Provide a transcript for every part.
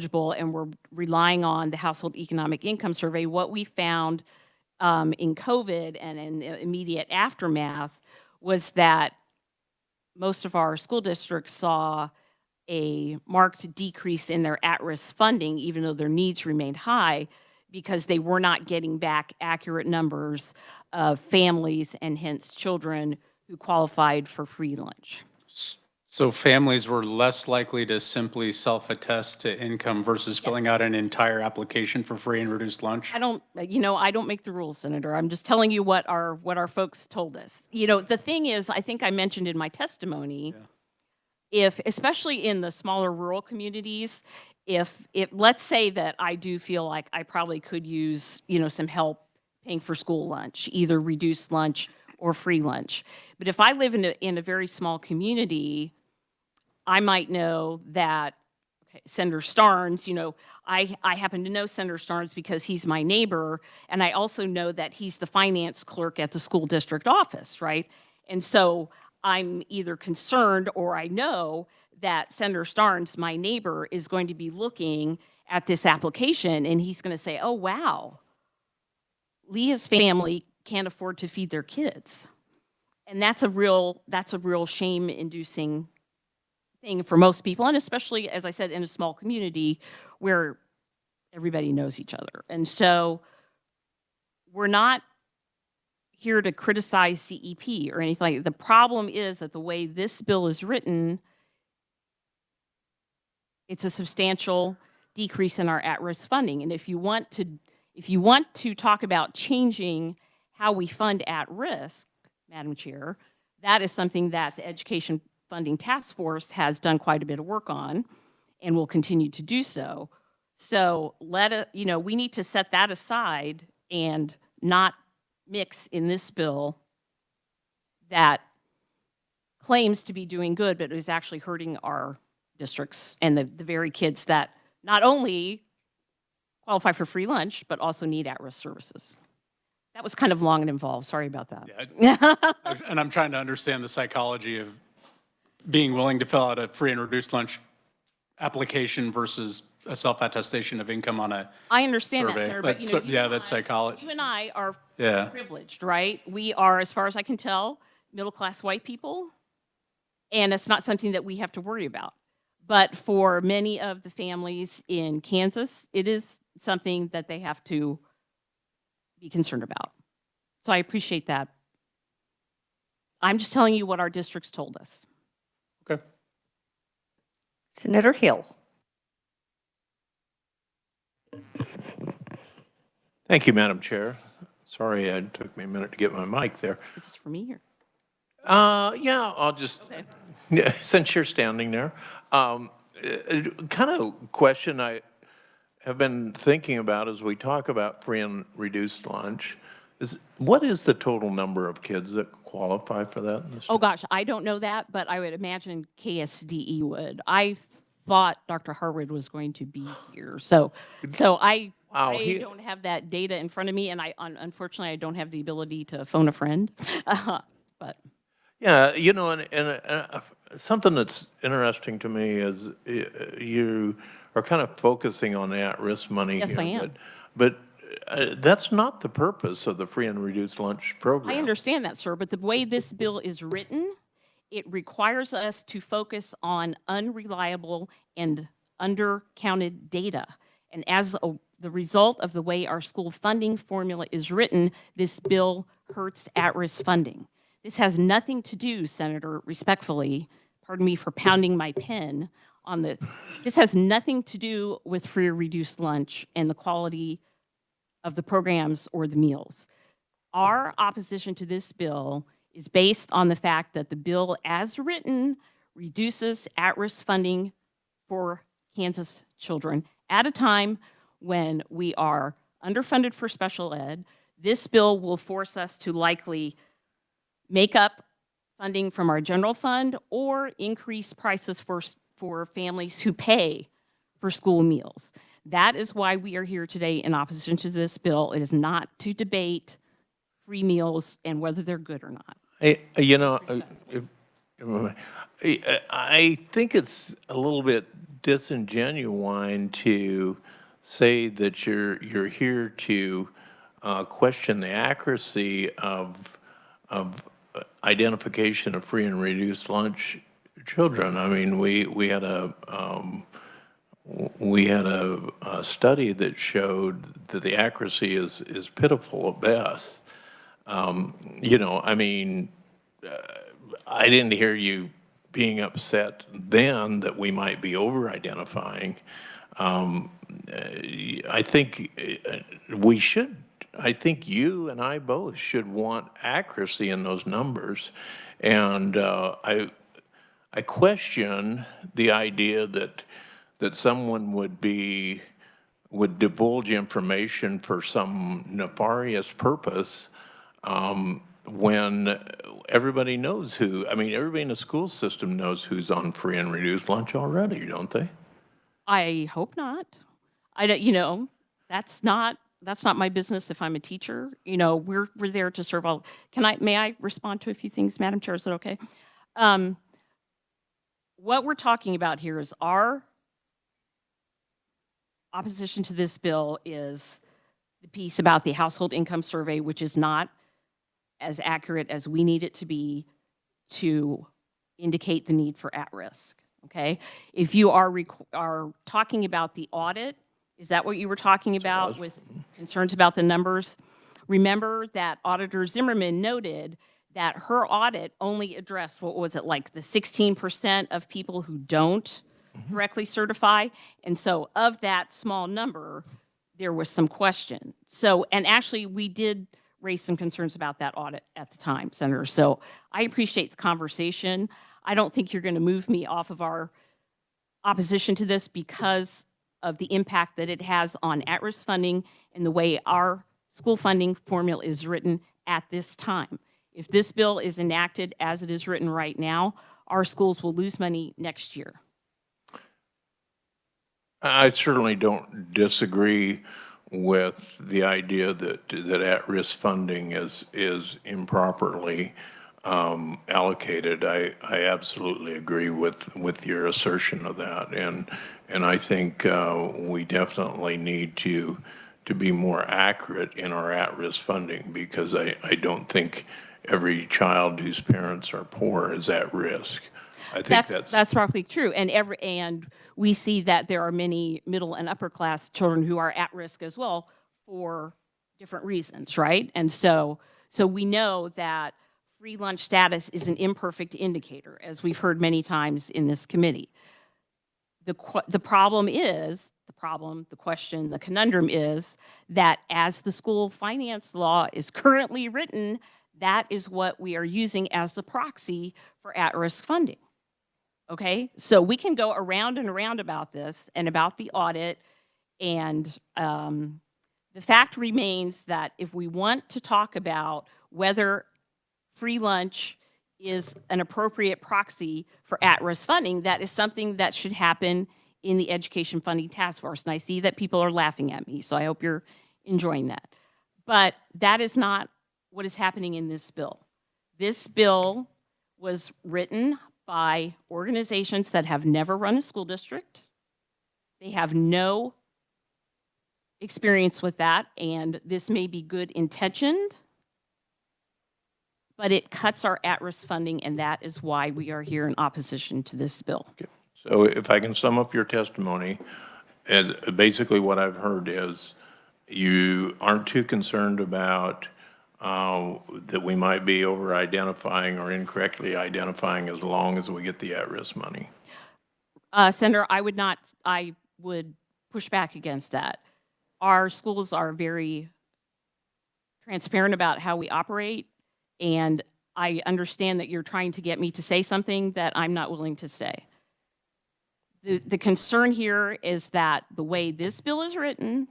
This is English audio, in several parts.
and we're relying on the Household Economic Income Survey, what we found in COVID and in the immediate aftermath was that most of our school districts saw a marked decrease in their at-risk funding, even though their needs remained high, because they were not getting back accurate numbers of families and hence children who qualified for free lunch. So families were less likely to simply self-attest to income versus filling out an entire application for free and reduced lunch? I don't make the rules, Senator. I'm just telling you what our folks told us. The thing is, I think I mentioned in my testimony, if, especially in the smaller rural communities, if let's say that I do feel like I probably could use, some help paying for school lunch, either reduced lunch or free lunch. But if I live in a very small community, I might know that Senator Starnes, I happen to know Senator Starnes because he's my neighbor, and I also know that he's the finance clerk at the school district office, right? And so I'm either concerned or I know that Senator Starnes, my neighbor, is going to be looking at this application and he's going to say, oh, wow, Leah's family can't afford to feed their kids. And that's a real shame-inducing thing for most people, and especially, as I said, in a small community where everybody knows each other. And so we're not here to criticize CEP or anything like that. The problem is that the way this bill is written, it's a substantial decrease in our at-risk funding. And if you want to talk about changing how we fund at-risk, Madam Chair, that is something that the Education Funding Task Force has done quite a bit of work on and will continue to do so. So we need to set that aside and not mix in this bill that claims to be doing good, but is actually hurting our districts and the very kids that not only qualify for free lunch, but also need at-risk services. That was kind of long and involved. Sorry about that. Yeah, and I'm trying to understand the psychology of being willing to fill out a free and reduced lunch application versus a self-attestation of income on a I understand survey. that, Senator, but that's psychology. You and I are privileged, right? We are, as far as I can tell, middle-class white people, and it's not something that we have to worry about. But for many of the families in Kansas, it is something that they have to be concerned about. So I appreciate that. I'm just telling you what our districts told us. Okay. Senator Hill. Thank you, Madam Chair. Sorry, it took me a minute to get my mic there. This is for me here. Yeah, I'll just, since you're standing there, kind of question I have been thinking about as we talk about free and reduced lunch is, what is the total number of kids that qualify for that? Oh gosh, I don't know that, but I would imagine KSDE would. I thought Dr. Harwood was going to be here, so I don't have that data in front of me, and unfortunately I don't have the ability to phone a friend. But yeah, and something that's interesting to me is you are kind of focusing on the at-risk money here. Yes, I am. But that's not the purpose of the free and reduced lunch program. I understand that, sir, but the way this bill is written, it requires us to focus on unreliable and undercounted data. And as the result of the way our school funding formula is written, this bill hurts at-risk funding. This has nothing to do, Senator, respectfully, pardon me for pounding my pen on this has nothing to do with free or reduced lunch and the quality of the programs or the meals. Our opposition to this bill is based on the fact that the bill as written reduces at-risk funding for Kansas children at a time when we are underfunded for special ed. This bill will force us to likely make up funding from our general fund or increase prices for families who pay for school meals. That is why we are here today in opposition to this bill. It is not to debate free meals and whether they're good or not. Hey, I think it's a little bit disingenuine to say that you're here to question the accuracy of identification of free and reduced lunch children. I mean, we had a study that showed that the accuracy is pitiful at best. You know, I mean, I didn't hear you being upset then that we might be over-identifying. I think I think you and I both should want accuracy in those numbers. And I question the idea that someone would divulge information for some nefarious purpose when everybody knows who, I mean, everybody in the school system knows who's on free and reduced lunch already, don't they? I hope not. I don't, you know, that's not my business if I'm a teacher. You know, we're there to serve all. May I respond to a few things, Madam Chair? Is that okay? What we're talking about here is our opposition to this bill is the piece about the household income survey, which is not as accurate as we need it to be to indicate the need for at-risk, okay? If you are talking about the audit, is that what you were talking about with concerns about the numbers? Remember that Auditor Zimmerman noted that her audit only addressed, what was it, like the 16% of people who don't directly certify? And so of that small number, there was some question. So, and actually we did raise some concerns about that audit at the time, Senator. So I appreciate the conversation. I don't think you're going to move me off of our opposition to this because of the impact that it has on at-risk funding and the way our school funding formula is written at this time. If this bill is enacted as it is written right now, our schools will lose money next year. I certainly don't disagree with the idea that at-risk funding is improperly allocated. I absolutely agree with your assertion of that, and I think we definitely need to be more accurate in our at-risk funding, because I don't think every child whose parents are poor is at risk. I think that's probably true, and we see that there are many middle and upper class children who are at risk as well for different reasons, right? And so we know that free lunch status is an imperfect indicator, as we've heard many times in this committee. The question, the conundrum is that as the school finance law is currently written, that is what we are using as the proxy for at-risk funding. Okay, so we can go around and around about this and about the audit, and the fact remains that if we want to talk about whether free lunch is an appropriate proxy for at-risk funding, that is something that should happen in the Education Funding Task Force. And I see that people are laughing at me, so I hope you're enjoying that. But that is not what is happening in this bill. This bill was written by organizations that have never run a school district. They have no experience with that, and this may be good intentioned, but it cuts our at-risk funding, and that is why we are here in opposition to this bill. Okay. So if I can sum up your testimony, as basically what I've heard is you aren't too concerned about that we might be over-identifying or incorrectly identifying as long as we get the at-risk money. Senator, I would push back against that. Our schools are very transparent about how we operate, and I understand that you're trying to get me to say something that I'm not willing to say. The concern here is that the way this bill is written,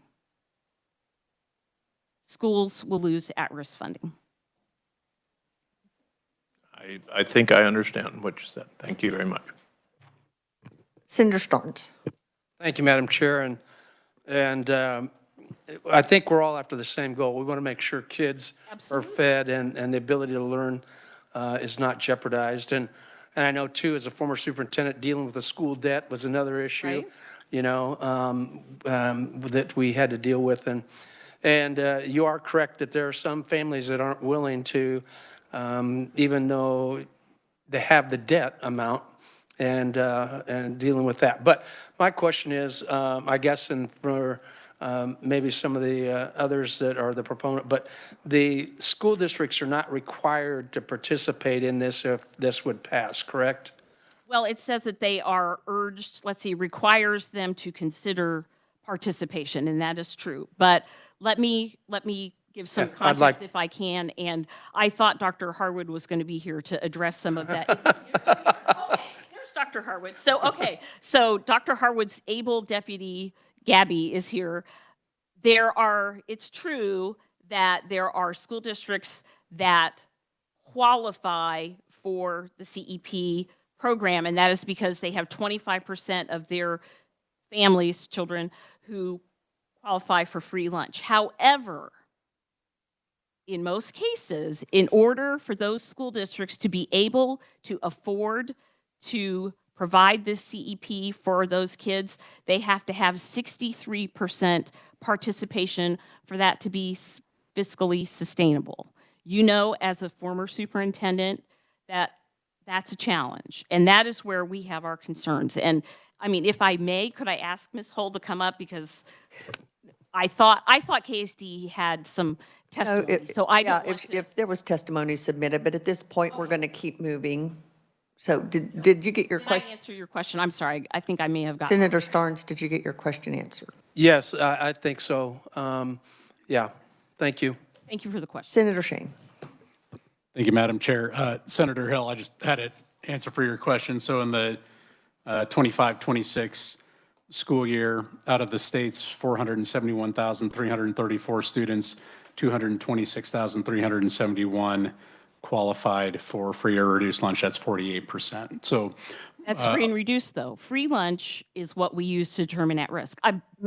schools will lose at-risk funding. I think I understand what you said. Thank you very much. Senator Starnes. Thank you, Madam Chair. And I think we're all after the same goal. We want to make sure kids Absolutely. are fed and the ability to learn is not jeopardized. And And I know too, as a former superintendent, dealing with the school debt was another issue, Right. you know, that we had to deal with. And you are correct that there are some families that aren't willing to, even though they have the debt amount, and dealing with that. But my question is, I guess, and for maybe some of the others that are the proponent, but the school districts are not required to participate in this if this would pass, correct? Well, it says that they are urged, let's see, requires them to consider participation, and that is true. But let me give some Yeah, I'd like- context if I can. And I thought Dr. Harwood was going to be here to address some of that. Okay, there's Dr. Harwood. So Dr. Harwood's able deputy, Gabby, is here. It's true that there are school districts that qualify for the CEP program, and that is because they have 25% of their families, children, who qualify for free lunch. However, in most cases, in order for those school districts to be able to afford to provide this CEP for those kids, they have to have 63% participation for that to be fiscally sustainable. You know, as a former superintendent, that that's a challenge, and that is where we have our concerns. And I mean, if I may, could I ask Ms. Hull to come up, because I thought KSD had some testimony, so I Yeah, don't want to. if there was testimony submitted, but at this point, we're going to keep moving. So did you get your Did I question? answer your question? I'm sorry. I think I may have gotten. Senator Starnes, did you get your question answered? Yes, I think so. Yeah, thank you. Thank you for the question. Senator Shane. Thank you, Madam Chair. Senator Hill, I just had an answer for your question. So in the 25-26 school year, out of the state's 471,334 students, 226,371 qualified for free or reduced lunch. That's 48%. So That's free and reduced, though. Free lunch is what we use to determine at risk.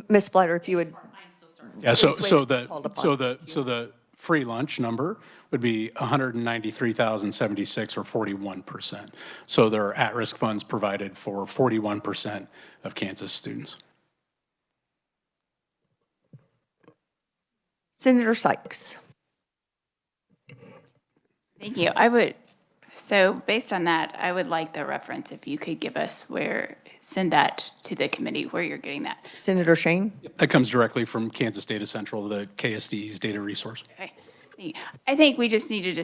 Ms. Flatter, if you would, yeah, so Please so wait, the called upon. so the free lunch number would be 193,076 or 41%. So there are at-risk funds provided for 41% of Kansas students. Senator Sykes. Thank you. So based on that, I would like the reference, if you could give us send that to the committee where you're getting that. Senator Shane. That comes directly from Kansas Data Central, the KSD's data resource. Okay. I think we just need to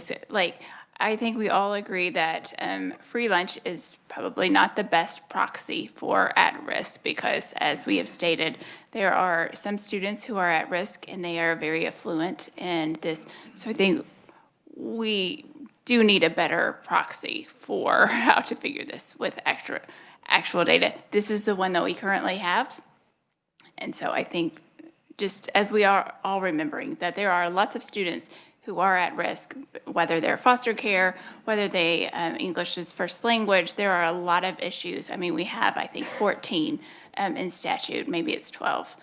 I think we all agree that free lunch is probably not the best proxy for at risk, because as we have stated, there are some students who are at risk and they are very affluent in this. So I think we do need a better proxy for how to figure this with actual data. This is the one that we currently have. And so I think, just as we are all remembering, that there are lots of students who are at risk, whether they're foster care, whether they English is first language. There are a lot of issues. I mean, we have, I think, 14 in statute, maybe it's 12.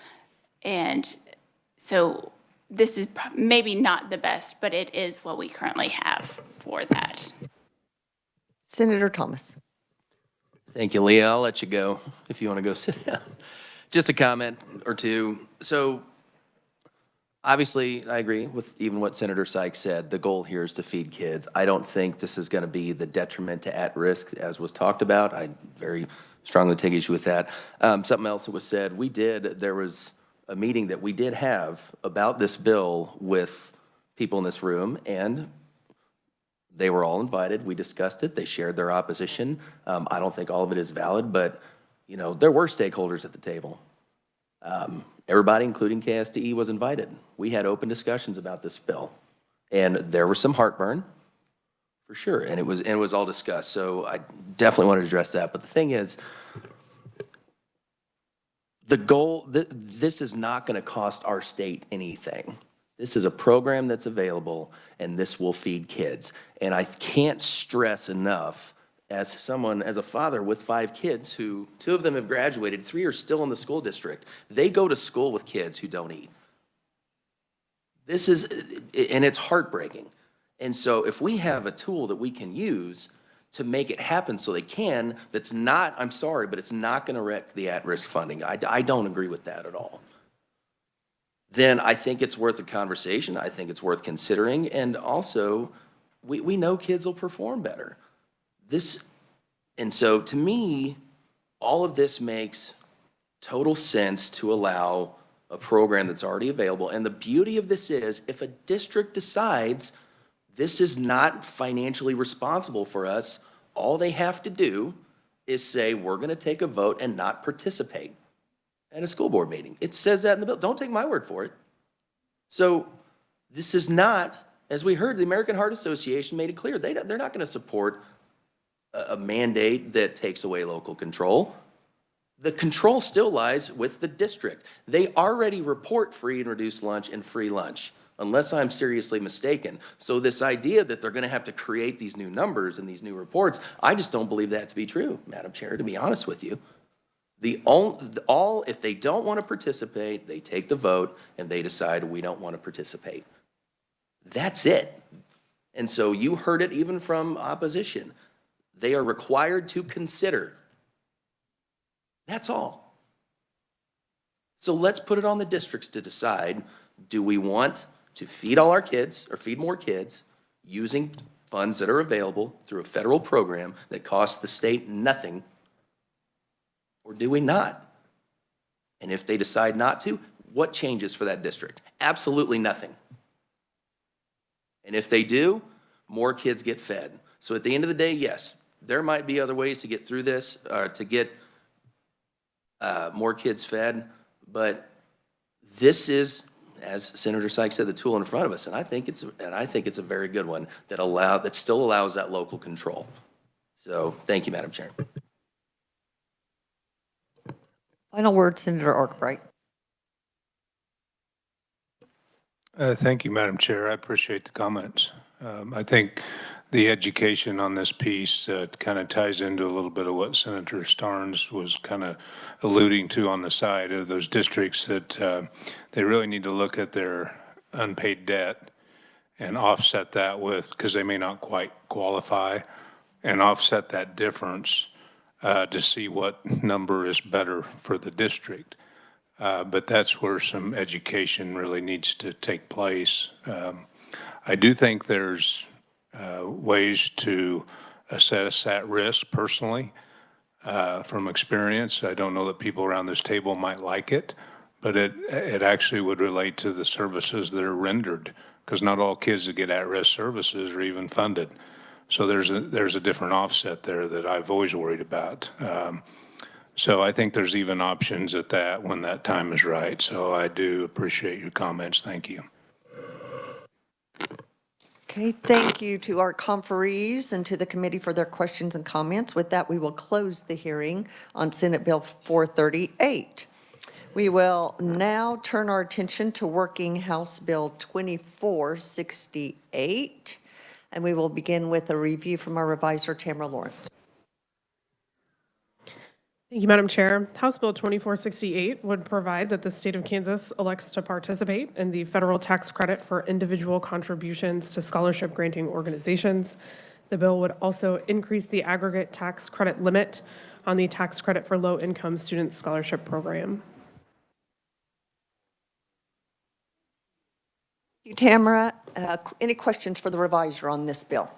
And so this is maybe not the best, but it is what we currently have for that. Senator Thomas. Thank you, Leah. I'll let you go if you want to go sit down. Just a comment or two. So obviously, I agree with even what Senator Sykes said. The goal here is to feed kids. I don't think this is going to be the detriment to at-risk, as was talked about. I very strongly take issue with that. Something else that was said, there was a meeting that we did have about this bill with people in this room, and they were all invited. We discussed it. They shared their opposition. I don't think all of it is valid, but you know, there were stakeholders at the table. Everybody, including KSDE, was invited. We had open discussions about this bill, and there was some heartburn, for sure, and it was all discussed. So I definitely wanted to address that. But the thing is, the goal, this is not going to cost our state anything. This is a program that's available, and this will feed kids. And I can't stress enough, as a father with 5 kids who 2 of them have graduated, 3 are still in the school district. They go to school with kids who don't eat. And it's heartbreaking. And so if we have a tool that we can use to make it happen so they can, that's not, I'm sorry, but it's not going to wreck the at-risk funding. I don't agree with that at all. Then I think it's worth a conversation. I think it's worth considering. And also, we know kids will perform better. And so to me, all of this makes total sense to allow a program that's already available. And the beauty of this is, if a district decides this is not financially responsible for us, all they have to do is say, we're going to take a vote and not participate at a school board meeting. It says that in the bill. Don't take my word for it. So this is not, as we heard, the American Heart Association made it clear, they're not going to support a mandate that takes away local control. The control still lies with the district. They already report free and reduced lunch and free lunch, unless I'm seriously mistaken. So this idea that they're going to have to create these new numbers and these new reports, I just don't believe that to be true, Madam Chair, to be honest with you. If they don't want to participate, they take the vote and they decide we don't want to participate. That's it. And so you heard it even from opposition. They are required to consider. That's all. So let's put it on the districts to decide, do we want to feed all our kids or feed more kids using funds that are available through a federal program that costs the state nothing, or do we not? And if they decide not to, what changes for that district? Absolutely nothing. And if they do, more kids get fed. So at the end of the day, yes, there might be other ways to get through this, to get more kids fed, but this is, as Senator Sykes said, the tool in front of us, and I think it's a very good one that still allows that local control. So thank you, Madam Chair. Final word, Senator Arkwright. Thank you, Madam Chair. I appreciate the comments. I think the education on this piece kind of ties into a little bit of what Senator Starnes was kind of alluding to on the side of those districts, that they really need to look at their unpaid debt and offset that with, because they may not quite qualify, and offset that difference to see what number is better for the district. But that's where some education really needs to take place. I do think there's ways to assess at risk personally from experience. I don't know that people around this table might like it, but it actually would relate to the services that are rendered, because not all kids that get at-risk services are even funded. So there's a different offset there that I've always worried about. So I think there's even options at that when that time is right. So I do appreciate your comments. Thank you. Okay, thank you to our conferees and to the committee for their questions and comments. With that, we will close the hearing on Senate Bill 438. We will now turn our attention to Working House Bill 2468, and we will begin with a review from our reviser, Tamara Lawrence. Thank you, Madam Chair. House Bill 2468 would provide that the state of Kansas elects to participate in the federal tax credit for individual contributions to scholarship granting organizations. The bill would also increase the aggregate tax credit limit on the tax credit for low-income student scholarship program. Thank you, Tamara. Any questions for the reviser on this bill?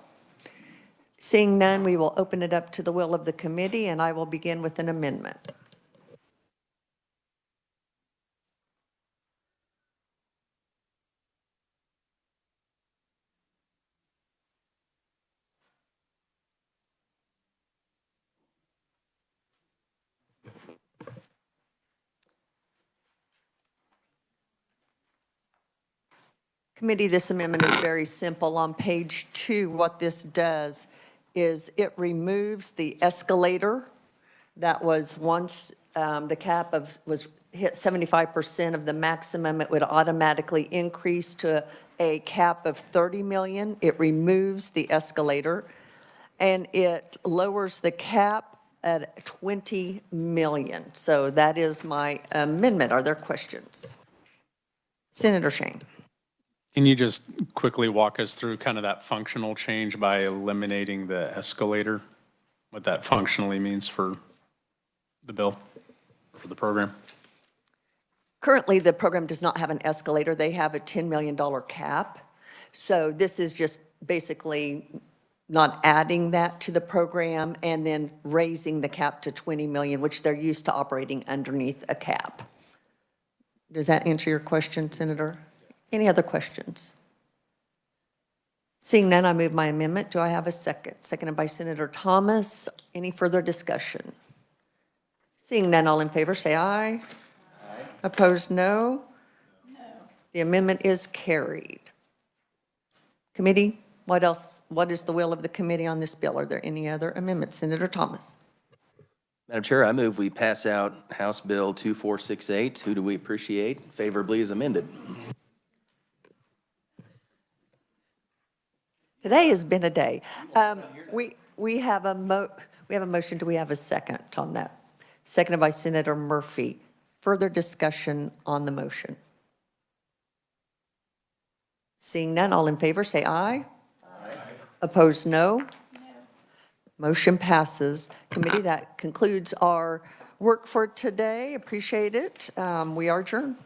Seeing none, we will open it up to the will of the committee, and I will begin with an amendment. Committee, this amendment is very simple. On page 2, what this does is it removes the escalator that was once the cap was hit 75% of the maximum. It would automatically increase to a cap of 30 million. It removes the escalator, and it lowers the cap at 20 million. So that is my amendment. Are there questions? Senator Shane. Can you just quickly walk us through kind of that functional change by eliminating the escalator? What that functionally means for the bill, for the program? Currently, the program does not have an escalator. They have a $10 million cap. So this is just basically not adding that to the program and then raising the cap to 20 million, which they're used to operating underneath a cap. Does that answer your question, Senator? Any other questions? Seeing none, I move my amendment. Do I have a second? Seconded by Senator Thomas. Any further discussion? Seeing none, all in favor, say aye. Aye. Opposed, no? No. The amendment is carried. Committee, what else? What is the will of the committee on this bill? Are there any other amendments? Senator Thomas. Madam Chair, I move we pass out House Bill 2468. Who do we appreciate? Favorably as amended. Today has been a day. We have a motion. Do we have a second on that? Seconded by Senator Murphy. Further discussion on the motion. Seeing none, all in favor, say aye. Aye. Opposed, no? No. Motion passes. Committee, that concludes our work for today. Appreciate it. We are adjourned.